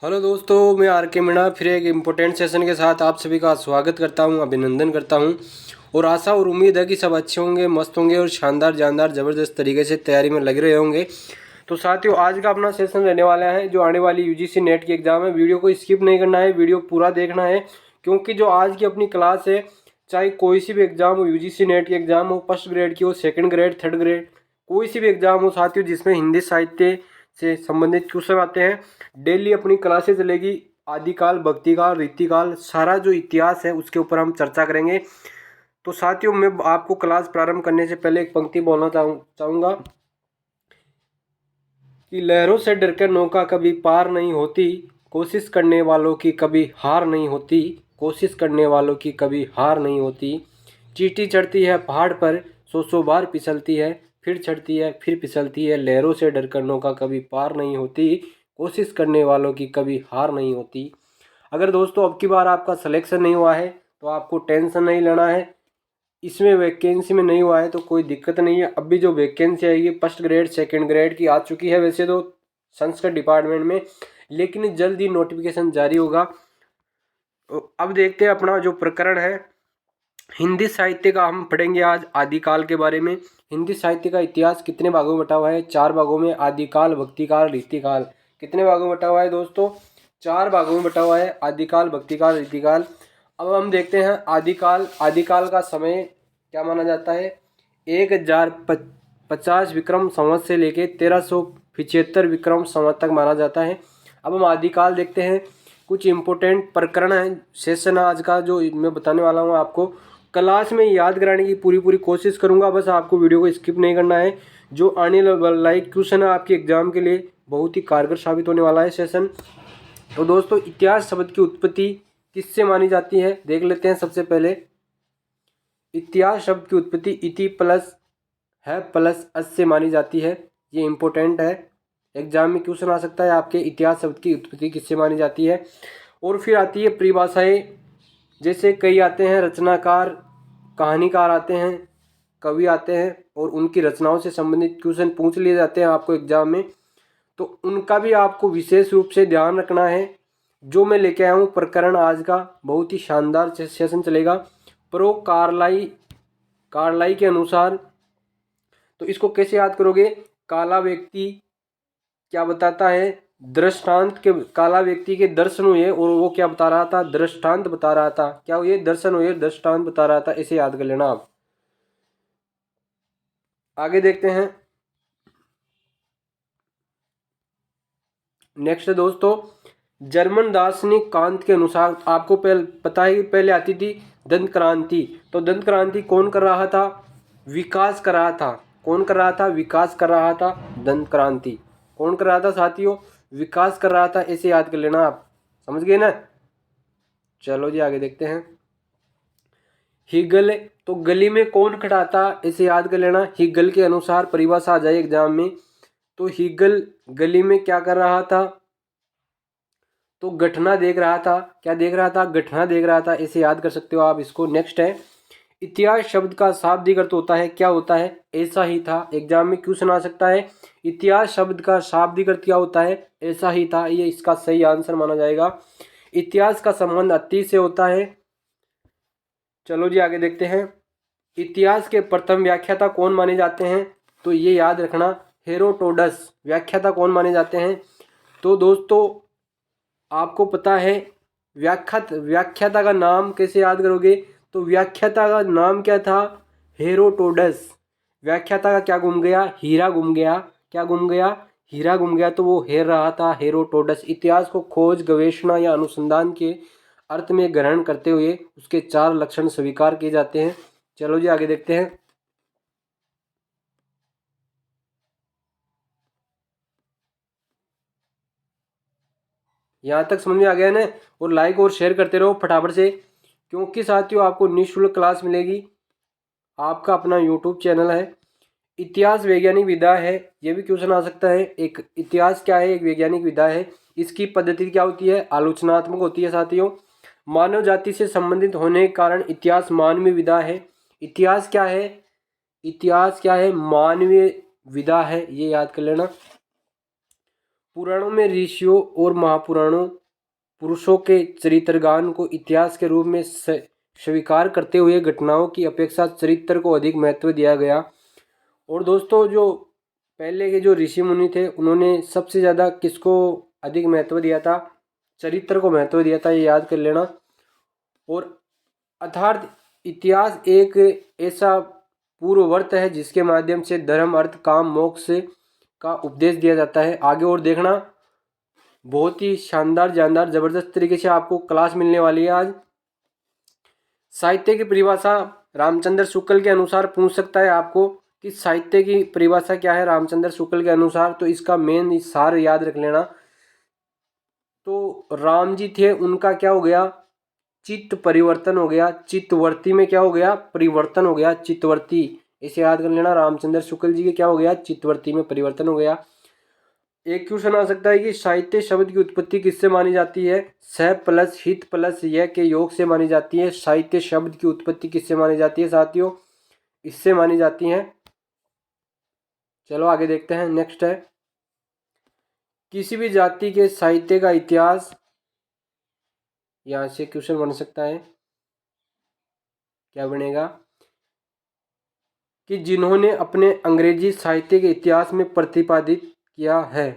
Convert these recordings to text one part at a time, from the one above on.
Hello दोस्तों, मैं are के मीणा फिर एक इम्पोर्टेंट सेशन के साथ आप सभी का स्वागत करता हूं, अभिनंदन करता हूं और आशा और उम्मीद है कि सब अच्छे होंगे, मस्त होंगे और शानदार जानदार ज़बरदस्त तरीके से तैयारी में लगे रहे होंगे। तो साथियों, आज का अपना सेशन रहने वाला है जो आने वाली यूजीसी नेट की एग्ज़ाम है। वीडियो को स्किप नहीं करना है, वीडियो पूरा देखना है, क्योंकि जो आज की अपनी क्लास है, चाहे कोई सी भी एग्ज़ाम हो, यूजीसी नेट की एग्ज़ाम हो, फर्स्ट ग्रेड की हो, सेकेंड ग्रेड, थर्ड ग्रेड, कोई सी भी एग्ज़ाम हो साथियों जिसमें हिंदी साहित्य से संबंधित क्वेश्चन आते हैं, डेली अपनी क्लासेस चलेगी। आदिकाल, भक्तिकाल, रीतिकाल, सारा जो इतिहास है उसके ऊपर हम चर्चा करेंगे। तो साथियों, मैं आपको क्लास प्रारंभ करने से पहले एक पंक्ति बोलना चाहूँगा कि लहरों से डरकर नौका कभी पार नहीं होती, कोशिश करने वालों की कभी हार नहीं होती, कोशिश करने वालों की कभी हार नहीं होती। चींटी चढ़ती है पहाड़ पर, सौ बार फिसलती है, फिर चढ़ती है, फिर फिसलती है। लहरों से डरकर नौका कभी पार नहीं होती, कोशिश करने वालों की कभी हार नहीं होती। अगर दोस्तों अब की बार आपका सिलेक्शन नहीं हुआ है तो आपको टेंशन नहीं लेना है। इसमें वैकेंसी में नहीं हुआ है तो कोई दिक्कत नहीं है। अभी जो वैकेंसी आएगी फर्स्ट ग्रेड, सेकंड ग्रेड की आ चुकी है वैसे तो संस्कृत डिपार्टमेंट में, लेकिन जल्द ही नोटिफिकेशन जारी होगा। तो अब देखते हैं अपना जो प्रकरण है हिंदी साहित्य का। हम पढ़ेंगे आज आदिकाल के बारे में। हिंदी साहित्य का इतिहास कितने भागों में बटा हुआ है? 4 भागों में। आदिकाल, भक्तिकाल, रीतिकाल। कितने भागों में बटा हुआ है दोस्तों? 4 भागों में बटा हुआ है, आदिकाल, भक्तिकाल, रीतिकाल। अब हम देखते हैं आदिकाल। आदिकाल का समय क्या माना जाता है? 1050 विक्रम संवत से लेके 1375 विक्रम संवत तक माना जाता है। अब हम आदिकाल देखते हैं। कुछ इम्पोर्टेंट प्रकरण हैं सेशन आज का जो मैं बताने वाला हूँ आपको। क्लास में याद कराने की पूरी पूरी कोशिश करूँगा, बस आपको वीडियो को स्किप नहीं करना है। जो आने वाला क्वेश्चन है आपके एग्जाम के लिए बहुत ही कारगर साबित होने वाला है सेशन। तो दोस्तों, इतिहास शब्द की उत्पत्ति किससे मानी जाती है देख लेते हैं। सबसे पहले इतिहास शब्द की उत्पत्ति इति प्लस है प्लस अस से मानी जाती है। ये इंपॉर्टेंट है, एग्जाम में क्वेश्चन आ सकता है आपके, इतिहास शब्द की उत्पत्ति किससे मानी जाती है। और फिर आती है परिभाषाएं, जैसे कई आते हैं रचनाकार, कहानीकार आते हैं, कवि आते हैं और उनकी रचनाओं से संबंधित क्वेश्चन पूछ लिए जाते हैं आपको एग्जाम में। तो उनका भी आपको विशेष रूप से ध्यान रखना है। जो मैं लेके आया हूँ प्रकरण आज का बहुत ही शानदार सेशन चलेगा। प्रो कार्लाई के अनुसार, तो इसको कैसे याद करोगे? काला व्यक्ति क्या बताता है? दृष्टांत के, काला व्यक्ति के दर्शन हुए और वो क्या बता रहा था? दृष्टांत बता रहा था। क्या हुए? दर्शन हुए, दृष्टांत बता रहा था। इसे याद कर लेना आप। आगे देखते हैं। नेक्स्ट दोस्तों, जर्मन दार्शनिक कांत के अनुसार, आपको पता है कि पहले आती थी दंत क्रांति। तो दंत क्रांति कौन कर रहा था? विकास कर रहा था। कौन कर रहा था? विकास कर रहा था। दंत क्रांति कौन कर रहा था साथियों? विकास कर रहा था। ऐसे याद कर लेना आप, समझ गए ना? चलो जी आगे देखते हैं। हिगल, तो गली में कौन खड़ा था? इसे याद कर लेना। हिगल के अनुसार परिभाषा आ जाए एग्जाम में। तो हिगल गली में क्या कर रहा था? तो घटना देख रहा था। क्या देख रहा था? घटना देख रहा था। इसे याद कर सकते हो आप इसको। नेक्स्ट है, इतिहास शब्द का शाब्दिक अर्थ होता है, क्या होता है? ऐसा ही था। एग्जाम में क्वेश्चन आ सकता है, इतिहास शब्द का शाब्दिक अर्थ क्या होता है? ऐसा ही था। ये इसका सही आंसर माना जाएगा। इतिहास का संबंध अतीत से होता है। चलो जी आगे देखते हैं। इतिहास के प्रथम व्याख्याता कौन माने जाते हैं? तो ये याद रखना, हेरोडोटस व्याख्याता कौन माने जाते हैं? तो दोस्तों, आपको पता है व्याख्याता का नाम कैसे याद करोगे? तो व्याख्याता का नाम क्या था? हेरोडोटस। व्याख्याता का क्या गुम गया? हीरा गुम गया। क्या गुम गया? हीरा गुम गया, तो वो हेर रहा था, हेरोडोटस। इतिहास को खोज, गवेषणा या अनुसंधान के अर्थ में ग्रहण करते हुए उसके 4 लक्षण स्वीकार किए जाते हैं। चलो जी आगे देखते हैं। यहाँ तक समझ में आ गया ना? और लाइक और शेयर करते रहो फटाफट से, क्योंकि साथियों आपको निःशुल्क क्लास मिलेगी। आपका अपना यूट्यूब चैनल है। इतिहास वैज्ञानिक विधा है, ये भी क्वेश्चन आ सकता है। एक इतिहास क्या है? एक वैज्ञानिक विधा है। इसकी पद्धति क्या होती है? आलोचनात्मक होती है साथियों। मानव जाति से संबंधित होने के कारण इतिहास मानवीय विधा है। इतिहास क्या है? इतिहास क्या है? मानवीय विधा है, ये याद कर लेना। पुराणों में ऋषियों और महापुराणों पुरुषों के चरित्रगान को इतिहास के रूप में स्वीकार करते हुए घटनाओं की अपेक्षा चरित्र को अधिक महत्व दिया गया। और दोस्तों जो पहले के जो ऋषि मुनि थे उन्होंने सबसे ज़्यादा किसको अधिक महत्व दिया था? चरित्र को महत्व दिया था, ये याद कर लेना। और अर्थात इतिहास एक ऐसा पूर्ववर्त है जिसके माध्यम से धर्म, अर्थ, काम, मोक्ष का उपदेश दिया जाता है। आगे और देखना, बहुत ही शानदार जानदार जबरदस्त तरीके से आपको क्लास मिलने वाली है आज। साहित्य की परिभाषा रामचंद्र शुक्ल के अनुसार पूछ सकता है आपको कि साहित्य की परिभाषा क्या है रामचंद्र शुक्ल के अनुसार, तो इसका मेन सार याद रख लेना। तो राम जी थे, उनका क्या हो गया? चित्त परिवर्तन हो गया। चित्तवर्ती में क्या हो गया? परिवर्तन हो गया, चित्तवर्ती। इसे याद कर लेना, रामचंद्र शुक्ल जी के क्या हो गया? चित्तवर्ती में परिवर्तन हो गया। एक क्वेश्चन आ सकता है कि साहित्य शब्द की उत्पत्ति किससे मानी जाती है? सह प्लस हित प्लस यह के योग से मानी जाती है। साहित्य शब्द की उत्पत्ति किससे मानी जाती है साथियों? इससे मानी जाती है। चलो आगे देखते हैं। नेक्स्ट है, किसी भी जाति के साहित्य का इतिहास, यहां से क्वेश्चन बन सकता है। क्या बनेगा? कि जिन्होंने अपने अंग्रेजी साहित्य के इतिहास में प्रतिपादित किया है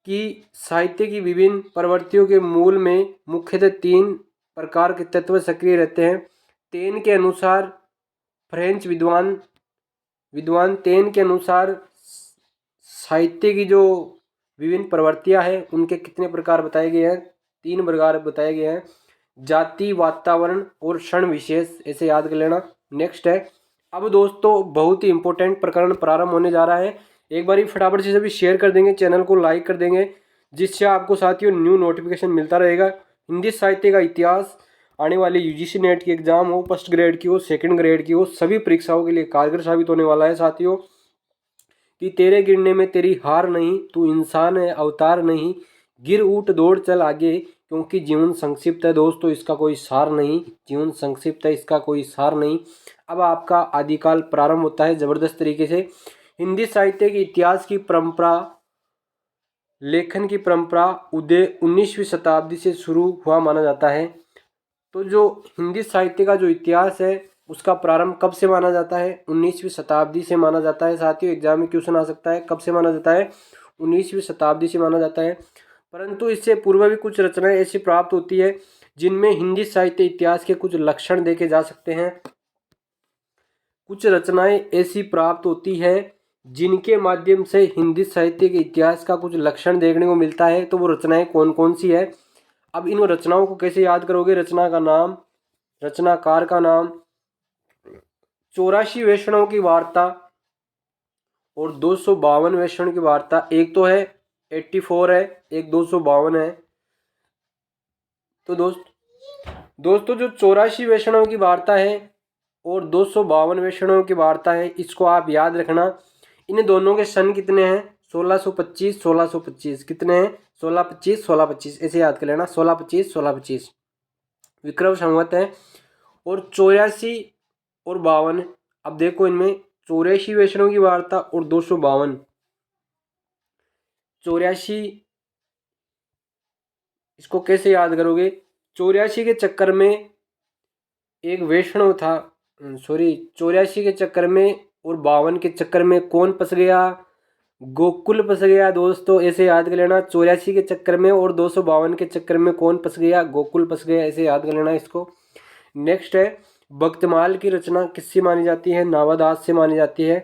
कि साहित्य की विभिन्न प्रवृत्तियों के मूल में मुख्यतः 3 प्रकार के तत्व सक्रिय रहते हैं। टेन के अनुसार, फ्रेंच विद्वान टेन के अनुसार साहित्य की जो विभिन्न प्रवृत्तियां हैं उनके कितने प्रकार बताए गए हैं? 3 प्रकार बताए गए हैं। जाति, वातावरण और क्षण विशेष, ऐसे याद कर लेना। नेक्स्ट है, अब दोस्तों बहुत ही इंपॉर्टेंट प्रकरण प्रारंभ होने जा रहा है। एक बार फटाफट से सभी शेयर कर देंगे, चैनल को लाइक कर देंगे, जिससे आपको साथियों न्यू नोटिफिकेशन मिलता रहेगा। हिंदी साहित्य का इतिहास आने वाली यूजीसी नेट की एग्जाम हो, फर्स्ट ग्रेड की हो, सेकंड ग्रेड की हो, सभी परीक्षाओं के लिए कारगर साबित होने वाला है साथियों। कि तेरे गिरने में तेरी हार नहीं, तू इंसान है अवतार नहीं, गिर उठ दौड़ चल आगे, क्योंकि जीवन संक्षिप्त है दोस्तों, इसका कोई सार नहीं। जीवन संक्षिप्त है, इसका कोई सार नहीं। अब आपका आदिकाल प्रारंभ होता है जबरदस्त तरीके से। हिंदी साहित्य के इतिहास की परंपरा, लेखन की परंपरा उदय 19वीं शताब्दी से शुरू हुआ माना जाता है। तो जो हिंदी साहित्य का जो इतिहास है उसका प्रारंभ कब से माना जाता है? 19वीं शताब्दी से माना जाता है साथियों। एग्जाम में क्वेश्चन आ सकता है, कब से माना जाता है? 19वीं शताब्दी से माना जाता है। परंतु इससे पूर्व भी कुछ रचनाएं ऐसी प्राप्त होती है जिनमें हिंदी साहित्य इतिहास के कुछ लक्षण देखे जा सकते हैं। कुछ रचनाएं ऐसी प्राप्त होती है जिनके माध्यम से हिंदी साहित्य के इतिहास का कुछ लक्षण देखने को मिलता है। तो वो रचनाएं कौन कौन सी है? अब इन रचनाओं को कैसे याद करोगे? रचना का नाम, रचनाकार का नाम, 84 वैष्णव की वार्ता और 252 वैष्णव की वार्ता। एक तो है 84 है, एक 252 है। तो दोस्तों जो 84 वैष्णव की वार्ता है और 252 वैष्णव की वार्ता है, इसको आप याद रखना। इन दोनों के सन कितने हैं? 1625 1625। कितने हैं? 1625 1625, ऐसे याद कर लेना। 1625 1625 विक्रम संवत है। और 84 और 52, अब देखो इनमें 84 वैष्णव की वार्ता और 252। 84, इसको कैसे याद करोगे? 84 के चक्कर में एक वैष्णव था, 84 के चक्कर में और 52 के चक्कर में कौन फंस गया? गोकुल फंस गया दोस्तों, ऐसे याद कर लेना। 84 के चक्कर में और 252 के चक्कर में कौन फंस गया? गोकुल फंस गया, ऐसे याद कर लेना इसको। नेक्स्ट है, भक्तमाल की रचना किससे मानी जाती है? नावादास से मानी जाती है।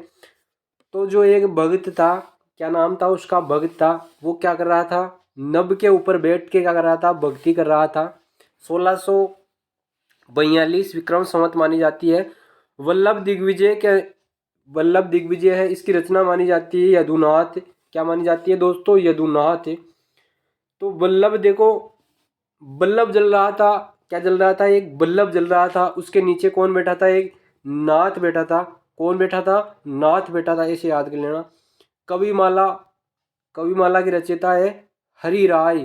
तो जो एक भक्त था, क्या नाम था उसका? भक्त था, वो क्या कर रहा था? नभ के ऊपर बैठ के क्या कर रहा था? भक्ति कर रहा था। 1642 विक्रम संवत मानी जाती है। वल्लभ दिग्विजय है, इसकी रचना मानी जाती है यदुनाथ। क्या मानी जाती है दोस्तों? यदुनाथ। तो वल्लभ देखो, बल्लभ जल रहा था, क्या जल रहा था? एक बल्लभ जल रहा था, उसके नीचे कौन बैठा था? एक नाथ बैठा था। कौन बैठा था? नाथ बैठा था, ऐसे याद कर लेना। कविमाला की रचयिता है हरि राय।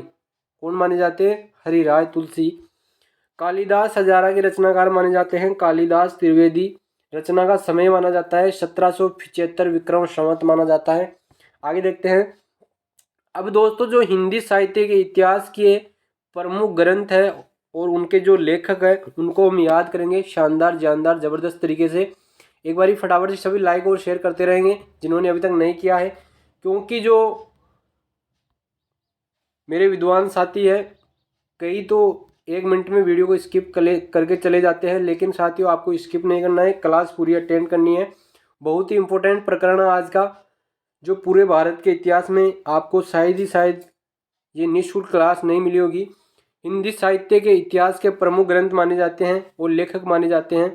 कौन माने जाते हैं? हरि राय तुलसी। कालिदास हजारा के रचनाकार माने जाते हैं कालिदास त्रिवेदी। रचना का समय माना जाता है 1775 विक्रम संवत माना जाता है। आगे देखते हैं। अब दोस्तों जो हिंदी साहित्य के इतिहास के प्रमुख ग्रंथ है और उनके जो लेखक है उनको हम याद करेंगे शानदार जानदार ज़बरदस्त तरीके से। एक बारी फटाफट से सभी लाइक और शेयर करते रहेंगे जिन्होंने अभी तक नहीं किया है, क्योंकि जो मेरे विद्वान साथी है कई तो 1 मिनट में वीडियो को स्किप करके चले जाते हैं, लेकिन साथियों आपको स्किप नहीं करना है, क्लास पूरी अटेंड करनी है। बहुत ही इंपॉर्टेंट प्रकरण है आज का, जो पूरे भारत के इतिहास में आपको शायद ये निःशुल्क क्लास नहीं मिली होगी। हिंदी साहित्य के इतिहास के प्रमुख ग्रंथ माने जाते हैं और लेखक माने जाते हैं।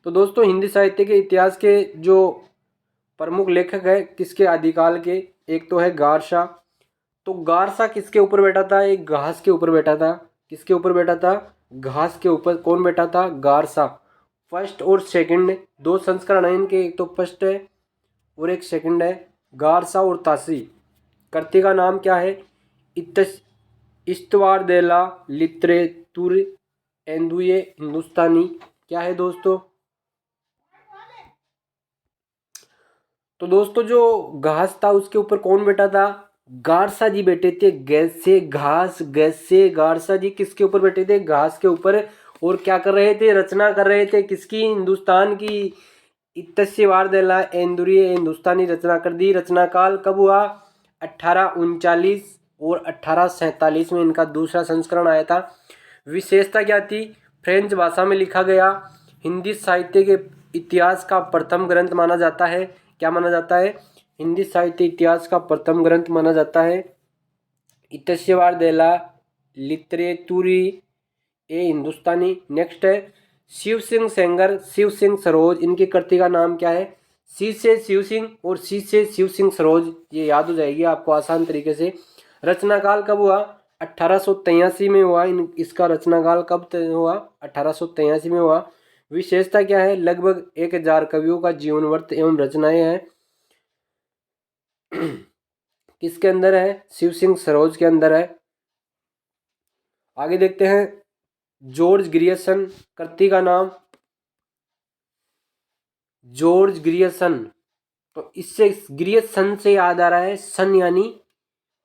तो दोस्तों हिंदी साहित्य के इतिहास के जो प्रमुख लेखक है किसके आदिकाल के, एक तो है गारशा। तो गारसा किसके ऊपर बैठा था? एक घास के ऊपर बैठा था। किसके ऊपर बैठा था? घास के ऊपर। कौन बैठा था? गारसा। फर्स्ट और सेकंड दो संस्करण है इनके, एक तो फर्स्ट है और एक सेकंड है, गारसा और तासी। कृति का नाम क्या है? इस्तवारदेला लिटरेतुर एंदुए हिंदुस्तानी। क्या है दोस्तों? तो दोस्तों जो घास था उसके ऊपर कौन बैठा था? गारसा जी बैठे थे। गैसे गारसा जी किसके ऊपर बैठे थे? घास के ऊपर। और क्या कर रहे थे? रचना कर रहे थे किसकी? हिंदुस्तान की। इत्तस्यवारदेला एंदुरिये हिंदुस्तानी रचना कर दी। रचना काल कब हुआ? 1839 और 1847 में इनका दूसरा संस्करण आया था। विशेषता क्या थी? फ्रेंच भाषा में लिखा गया। हिंदी साहित्य के इतिहास का प्रथम ग्रंथ माना जाता है। क्या माना जाता है? हिंदी साहित्य इतिहास का प्रथम ग्रंथ माना जाता है इत्तस्यवारदेला लिटरेतुरी ए हिंदुस्तानी। नेक्स्ट है शिव सिंह सेंगर, शिव सिंह सरोज। इनकी कृति का नाम क्या है? सी से शिव सिंह और सी से शिव सिंह सरोज। ये याद हो जाएगी आपको आसान तरीके से। रचना काल कब हुआ? 1883 में हुआ। इसका रचना काल कब हुआ? 1883 में हुआ। विशेषता क्या है? लगभग 1000 कवियों का जीवन वृत्त एवं रचनाएं हैं। किसके अंदर है? शिव सिंह सरोज के अंदर है। आगे देखते हैं। जॉर्ज ग्रियर्सन, कृति का नाम जॉर्ज ग्रियर्सन। तो इससे ग्रियर्सन से याद आ रहा है सन यानी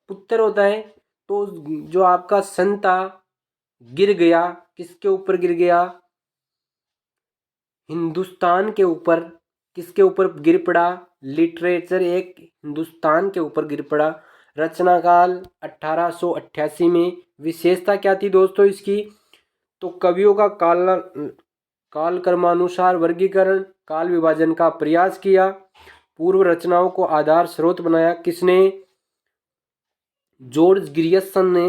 पुत्र होता है। तो जो आपका सन था गिर गया, किसके ऊपर गिर गया? हिंदुस्तान के ऊपर। किसके ऊपर गिर पड़ा? लिटरेचर एक हिंदुस्तान के ऊपर गिर पड़ा। रचना काल 1888 में। विशेषता क्या थी दोस्तों इसकी? तो कवियों का काल क्रमानुसार वर्गीकरण, काल विभाजन का प्रयास किया, पूर्व रचनाओं को आधार स्रोत बनाया। किसने? जॉर्ज ग्रियर्सन ने।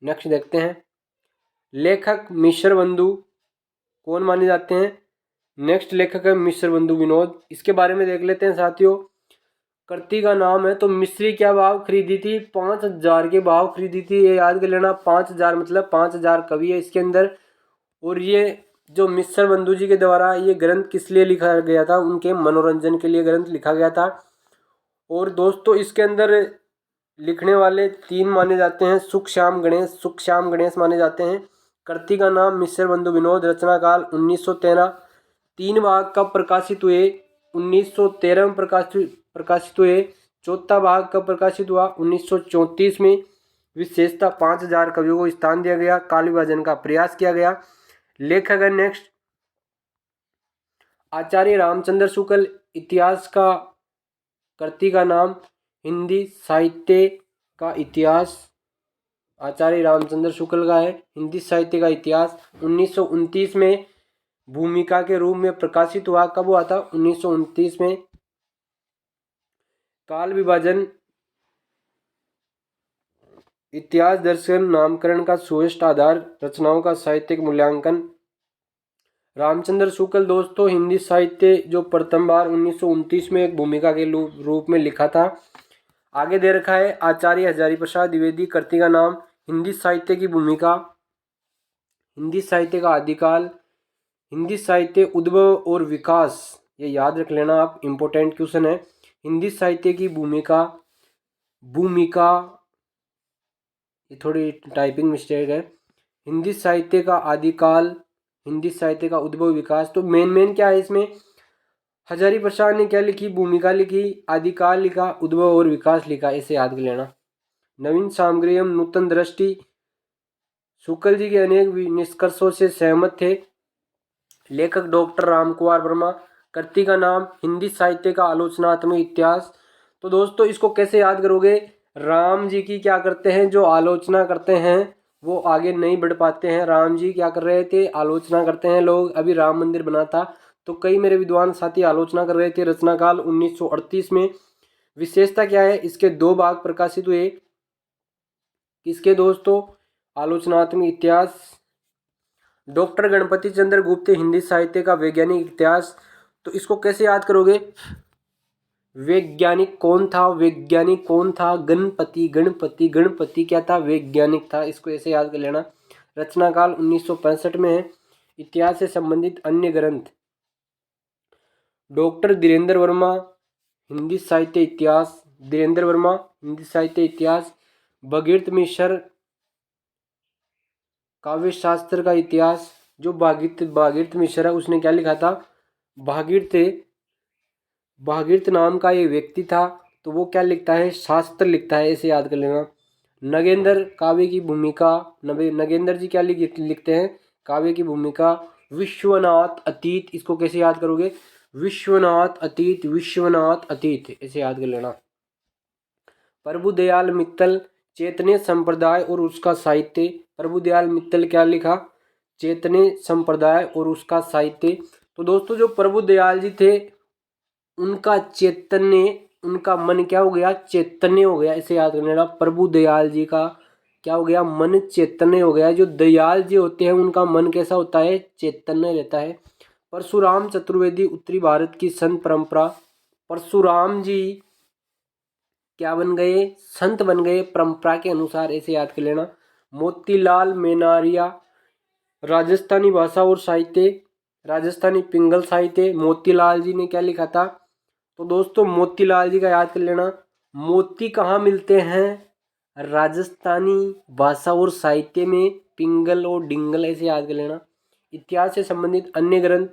नेक्स्ट देखते हैं। लेखक मिश्र बंधु कौन माने जाते हैं? नेक्स्ट लेखक है मिश्र बंधु विनोद। इसके बारे में देख लेते हैं साथियों। कृति का नाम है। तो मिश्री क्या भाव खरीदी थी? 5000 के भाव खरीदी थी। ये याद कर लेना। 5000 मतलब 5000 कवि है इसके अंदर। और ये जो मिश्र बंधु जी के द्वारा ये ग्रंथ किस लिए लिखा गया था? उनके मनोरंजन के लिए ग्रंथ लिखा गया था। और दोस्तों इसके अंदर लिखने वाले 3 माने जाते हैं। सुख श्याम गणेश माने जाते हैं। कृति का नाम मिश्र बंधु विनोद। रचना काल 1913। 3 भाग कब प्रकाशित हुए? 1913 में प्रकाशित हुए। चौथा भाग कब प्रकाशित हुआ? 1934 में। विशेषता 5000 कवियों को स्थान दिया गया, काल विभाजन का प्रयास किया गया। लेखक है नेक्स्ट आचार्य रामचंद्र शुक्ल। इतिहास का कृति का नाम हिंदी साहित्य का इतिहास आचार्य रामचंद्र शुक्ल का है। हिंदी साहित्य का इतिहास 1929 में भूमिका के रूप में प्रकाशित हुआ। कब हुआ था? 1929 में। काल विभाजन इतिहास दर्शन नामकरण का सुस्पष्ट आधार, रचनाओं का साहित्यिक मूल्यांकन। रामचंद्र शुक्ल दोस्तों हिंदी साहित्य जो प्रथम बार 1929 में एक भूमिका के रूप में लिखा था। आगे दे रखा है आचार्य हजारी प्रसाद द्विवेदी। कृति का नाम हिंदी साहित्य की भूमिका, हिंदी साहित्य का आदिकाल, हिंदी साहित्य उद्भव और विकास। ये याद रख लेना आप, इंपॉर्टेंट क्वेश्चन है। हिंदी साहित्य की भूमिका ये थोड़ी टाइपिंग मिस्टेक है। हिंदी साहित्य का आदिकाल, हिंदी साहित्य का उद्भव विकास। तो मेन क्या है इसमें? हजारी प्रसाद ने क्या लिखी? भूमिका लिखी, आदिकाल लिखा, उद्भव और विकास लिखा, इसे याद कर लेना। नवीन सामग्रियम, नूतन दृष्टि, शुक्ल जी के अनेक निष्कर्षों से सहमत थे। लेखक डॉक्टर रामकुमार वर्मा। कृति का नाम हिंदी साहित्य का आलोचनात्मक इतिहास। तो दोस्तों इसको कैसे याद करोगे? राम जी की क्या करते हैं, जो आलोचना करते हैं वो आगे नहीं बढ़ पाते हैं। राम जी क्या कर रहे थे? आलोचना करते हैं। लोग अभी राम मंदिर बना था तो कई मेरे विद्वान साथी आलोचना कर रहे थे। रचना काल 1938 में। विशेषता क्या है? इसके 2 भाग प्रकाशित हुए। किसके दोस्तों? आलोचनात्मक इतिहास। डॉक्टर गणपति चंद्र गुप्त, हिंदी साहित्य का वैज्ञानिक इतिहास। तो इसको कैसे याद करोगे? वैज्ञानिक कौन था? वैज्ञानिक कौन था? गणपति। गणपति गणपति क्या था? वैज्ञानिक था। इसको ऐसे याद कर लेना। रचना काल 1965 में है। इतिहास से संबंधित अन्य ग्रंथ, डॉक्टर धीरेन्द्र वर्मा, हिंदी साहित्य इतिहास। धीरेन्द्र वर्मा, हिंदी साहित्य इतिहास। भगीरथ मिश्र, काव्य शास्त्र का इतिहास। जो भागीरथ मिश्र है उसने क्या लिखा था? भागीरथ नाम का ये व्यक्ति था तो वो क्या लिखता है? शास्त्र लिखता है, इसे याद कर लेना। नगेंद्र, काव्य की भूमिका। नगेंद्र जी क्या लिखते हैं? काव्य की भूमिका। विश्वनाथ अतीत, इसको कैसे याद करोगे? विश्वनाथ अतीत, विश्वनाथ अतीत, इसे याद कर लेना। प्रभुदयाल मित्तल, चैतन्य संप्रदाय और उसका साहित्य। प्रभुदयाल मित्तल क्या लिखा? चैतन्य संप्रदाय और उसका साहित्य। तो दोस्तों जो प्रभुदयाल जी थे उनका चैतन्य, उनका मन क्या हो गया? चैतन्य हो गया, इसे याद कर लेना। प्रभुदयाल जी का क्या हो गया? मन चैतन्य हो गया। जो दयाल जी होते हैं उनका मन कैसा होता है? चैतन्य रहता है। परशुराम चतुर्वेदी, उत्तरी भारत की संत परंपरा। परशुराम जी क्या बन गए? संत बन गए परंपरा के अनुसार, इसे याद कर लेना। मोतीलाल मेनारिया, राजस्थानी भाषा और साहित्य, राजस्थानी पिंगल साहित्य। मोतीलाल जी ने क्या लिखा था? तो दोस्तों मोतीलाल जी का याद कर लेना। मोती कहाँ मिलते हैं? राजस्थानी भाषा और साहित्य में, पिंगल और डिंगल, ऐसे याद कर लेना। इतिहास से संबंधित अन्य ग्रंथ,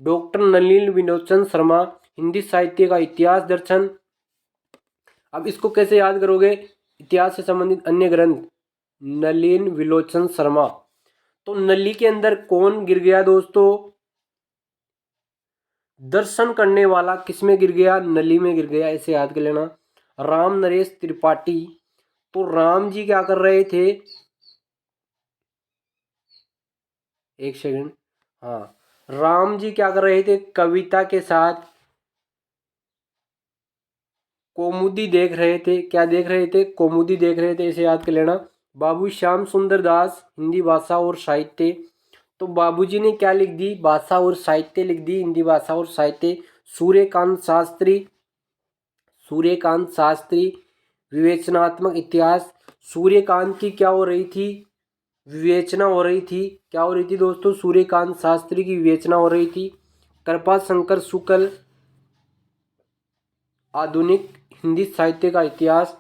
डॉक्टर नलिन विलोचन शर्मा, हिंदी साहित्य का इतिहास दर्शन। अब इसको कैसे याद करोगे? इतिहास से संबंधित अन्य ग्रंथ, नलिन विलोचन शर्मा। तो नली के अंदर कौन गिर गया दोस्तों? दर्शन करने वाला किसमें गिर गया? नली में गिर गया, इसे याद कर लेना। राम नरेश त्रिपाठी। तो राम जी क्या कर रहे थे? एक सेकंड। हाँ, राम जी क्या कर रहे थे? कविता के साथ कौमुदी देख रहे थे। क्या देख रहे थे? कौमुदी देख रहे थे, इसे याद कर लेना। बाबू श्याम सुंदर दास, हिंदी भाषा और साहित्य। तो बाबूजी ने क्या लिख दी? भाषा और साहित्य लिख दी, हिंदी भाषा और साहित्य। सूर्यकांत शास्त्री, सूर्यकांत शास्त्री, विवेचनात्मक इतिहास। सूर्यकांत की क्या हो रही थी? विवेचना हो रही थी। क्या हो रही थी दोस्तों? सूर्यकांत शास्त्री की विवेचना हो रही थी। कृपा शंकर शुक्ल, आधुनिक हिंदी साहित्य का इतिहास।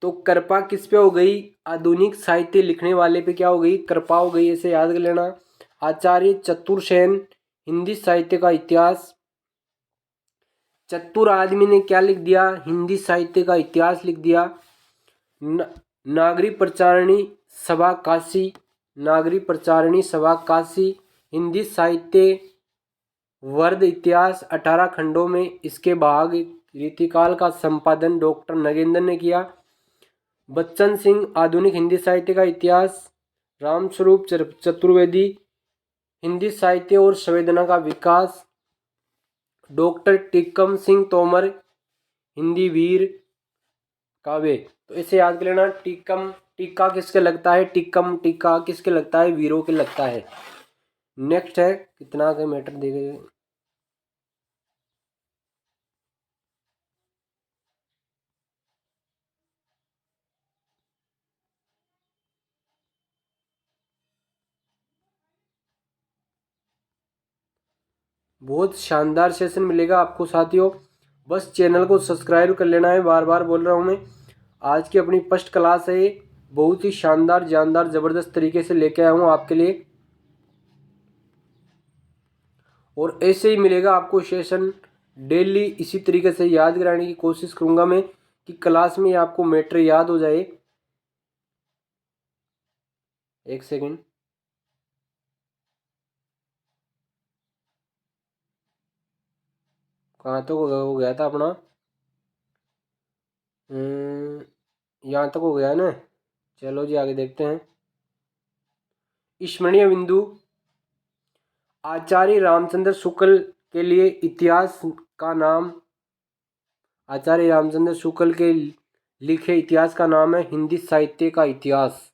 तो कृपा किस पे हो गई? आधुनिक साहित्य लिखने वाले पे क्या हो गई? कृपा हो गई, इसे याद कर लेना। आचार्य चतुरसेन, हिंदी साहित्य का इतिहास। चतुर आदमी ने क्या लिख दिया? हिंदी साहित्य का इतिहास लिख दिया। नागरी प्रचारणी सभा काशी, नागरी प्रचारणी सभा काशी, हिंदी साहित्य वर्ध इतिहास 18 खंडों में। इसके भाग रीतिकाल का संपादन डॉक्टर नगेंद्र ने किया। बच्चन सिंह, आधुनिक हिंदी साहित्य का इतिहास। रामस्वरूप चतुर्वेदी, हिंदी साहित्य और संवेदना का विकास। डॉक्टर टिक्कम सिंह तोमर, हिंदी वीर काव्य। तो इसे याद कर लेना। टिक्कम, टिक्का किसके लगता है? टिक्कम टिक्का किसके लगता है? वीरों के लगता है। नेक्स्ट है, कितना का मैटर देखे। बहुत शानदार सेशन मिलेगा आपको साथियों। बस चैनल को सब्सक्राइब कर लेना है, बार बार बोल रहा हूँ मैं। आज की अपनी फर्स्ट क्लास है, बहुत ही शानदार जानदार ज़बरदस्त तरीके से लेके आया हूँ आपके लिए। और ऐसे ही मिलेगा आपको सेशन डेली। इसी तरीके से याद कराने की कोशिश करूँगा मैं कि क्लास में आपको मैटर याद हो जाए। एक सेकेंड, कहाँ तक हो गया था अपना, यहाँ तक हो गया ना। चलो जी आगे देखते हैं। स्मरणीय बिंदु, आचार्य रामचंद्र शुक्ल के लिए इतिहास का नाम, आचार्य रामचंद्र शुक्ल के लिखे इतिहास का नाम है हिंदी साहित्य का इतिहास।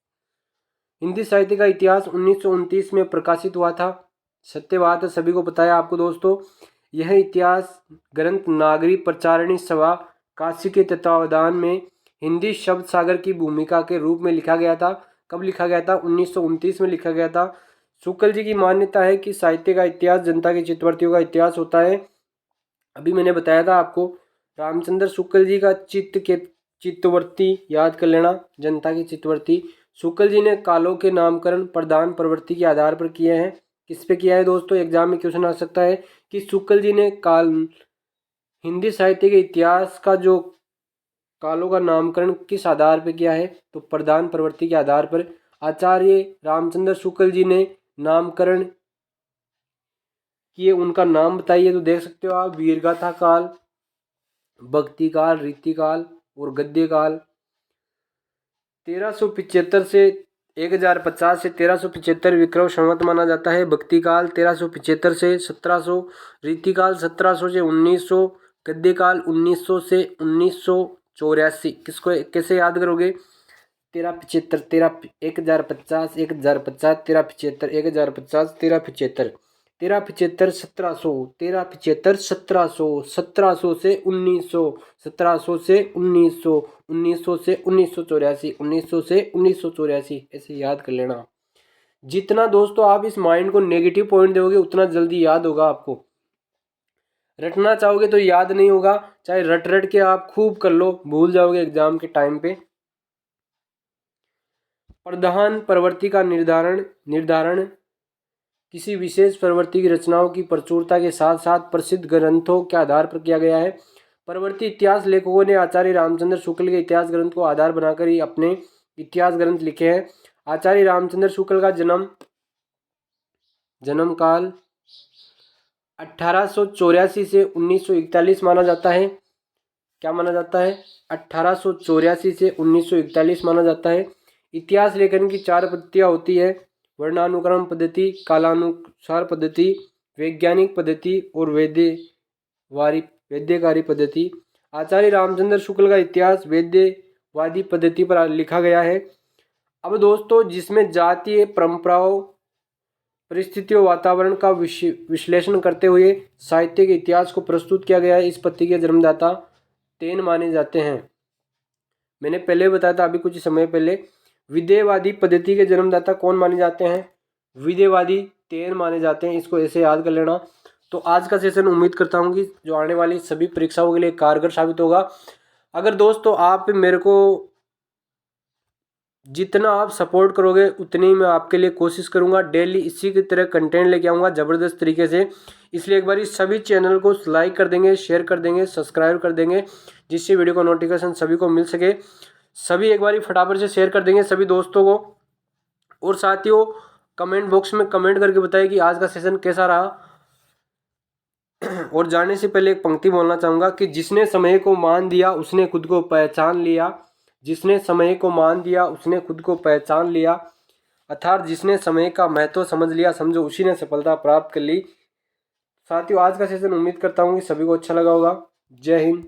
हिंदी साहित्य का इतिहास 1929 में प्रकाशित हुआ था। सत्य बात है, सभी को पता है आपको दोस्तों। यह इतिहास ग्रंथ नागरी प्रचारणी सभा काशी के तत्वावधान में हिंदी शब्द सागर की भूमिका के रूप में लिखा गया था। कब लिखा गया था? 1929 में लिखा गया था। शुक्ल जी की मान्यता है कि साहित्य का इतिहास जनता की चित्तवृत्तियों का इतिहास होता है। अभी मैंने बताया था आपको, रामचंद्र शुक्ल जी का चित्तवृत्ति याद कर लेना, जनता की चित्तवृत्ति। शुक्ल जी ने कालों के नामकरण प्रधान प्रवृत्ति के आधार पर किए हैं। किस पे किया है दोस्तों? एग्जाम में क्वेश्चन आ सकता है कि शुक्ल जी ने काल हिंदी साहित्य के इतिहास का जो कालों का नामकरण किस आधार पर किया है? तो प्रधान प्रवृत्ति के आधार पर आचार्य रामचंद्र शुक्ल जी ने नामकरण किए। उनका नाम बताइए तो देख सकते हो आप, वीरगाथा काल, भक्ति काल, रीति काल और गद्य काल। 1375 से 1050 से 1375 विक्रम संवत माना जाता है भक्ति काल। 1375 से 1700 रीति काल, 1700 से 1900 गद्य काल, 1900 से 1984। किसको कैसे याद करोगे? 1375, 1050, 1050, 1375, 1050, 1375, 1375, 1700, 1375, 1700, 1700 से 1900, 1700 से 1900, 1900 से 1984, 1900 से 1984, ऐसे याद कर लेना। जितना दोस्तों आप इस माइंड को नेगेटिव पॉइंट दोगे उतना जल्दी याद होगा आपको। रटना चाहोगे तो याद नहीं होगा, चाहे रट रट के आप खूब कर लो, भूल जाओगे एग्जाम के टाइम पे। प्रधान प्रवृत्ति का निर्धारण किसी विशेष प्रवृत्ति की रचनाओं की प्रचुरता के साथ साथ प्रसिद्ध ग्रंथों के आधार पर किया गया है। प्रवृत्ति इतिहास लेखकों ने आचार्य रामचंद्र शुक्ल के इतिहास ग्रंथ को आधार बनाकर ही अपने इतिहास ग्रंथ लिखे हैं। आचार्य रामचंद्र शुक्ल का जन्म काल 1884 से 1941 माना जाता है। क्या माना जाता है? 1884 से 1941 माना जाता है। इतिहास लेखन की 4 पद्धतियाँ होती है: वर्णानुक्रम पद्धति, कालानुसार पद्धति, वैज्ञानिक पद्धति और वैद्यकारी पद्धति। आचार्य रामचंद्र शुक्ल का इतिहास वैद्यवादी पद्धति पर लिखा गया है। अब दोस्तों, जिसमें जातीय परंपराओं, परिस्थितियों, वातावरण का विश्लेषण करते हुए साहित्य के इतिहास को प्रस्तुत किया गया है। इस पद्धति के जन्मदाता तेन माने जाते हैं। मैंने पहले बताया था अभी कुछ समय पहले, विधेयवादी पद्धति के जन्मदाता कौन माने जाते हैं? विधेयवादी तेन माने जाते हैं। इसको ऐसे याद कर लेना। तो आज का सेशन उम्मीद करता हूँ कि जो आने वाली सभी परीक्षाओं के लिए कारगर साबित होगा। अगर दोस्तों आप मेरे को जितना आप सपोर्ट करोगे उतनी मैं आपके लिए कोशिश करूंगा, डेली इसी की तरह कंटेंट लेके आऊँगा ज़बरदस्त तरीके से। इसलिए एक बार इस सभी चैनल को लाइक कर देंगे, शेयर कर देंगे, सब्सक्राइब कर देंगे, जिससे वीडियो का नोटिफिकेशन सभी को मिल सके। सभी एक बार फटाफट से शेयर कर देंगे सभी दोस्तों को। और साथियों, कमेंट बॉक्स में कमेंट करके बताइए कि आज का सेशन कैसा रहा। और जाने से पहले एक पंक्ति बोलना चाहूँगा कि जिसने समय को मान दिया उसने खुद को पहचान लिया। जिसने समय को मान दिया उसने खुद को पहचान लिया, अर्थात जिसने समय का महत्व समझ लिया, समझो उसी ने सफलता प्राप्त कर ली। साथियों, आज का सेशन उम्मीद करता हूँ कि सभी को अच्छा लगा होगा। जय हिंद।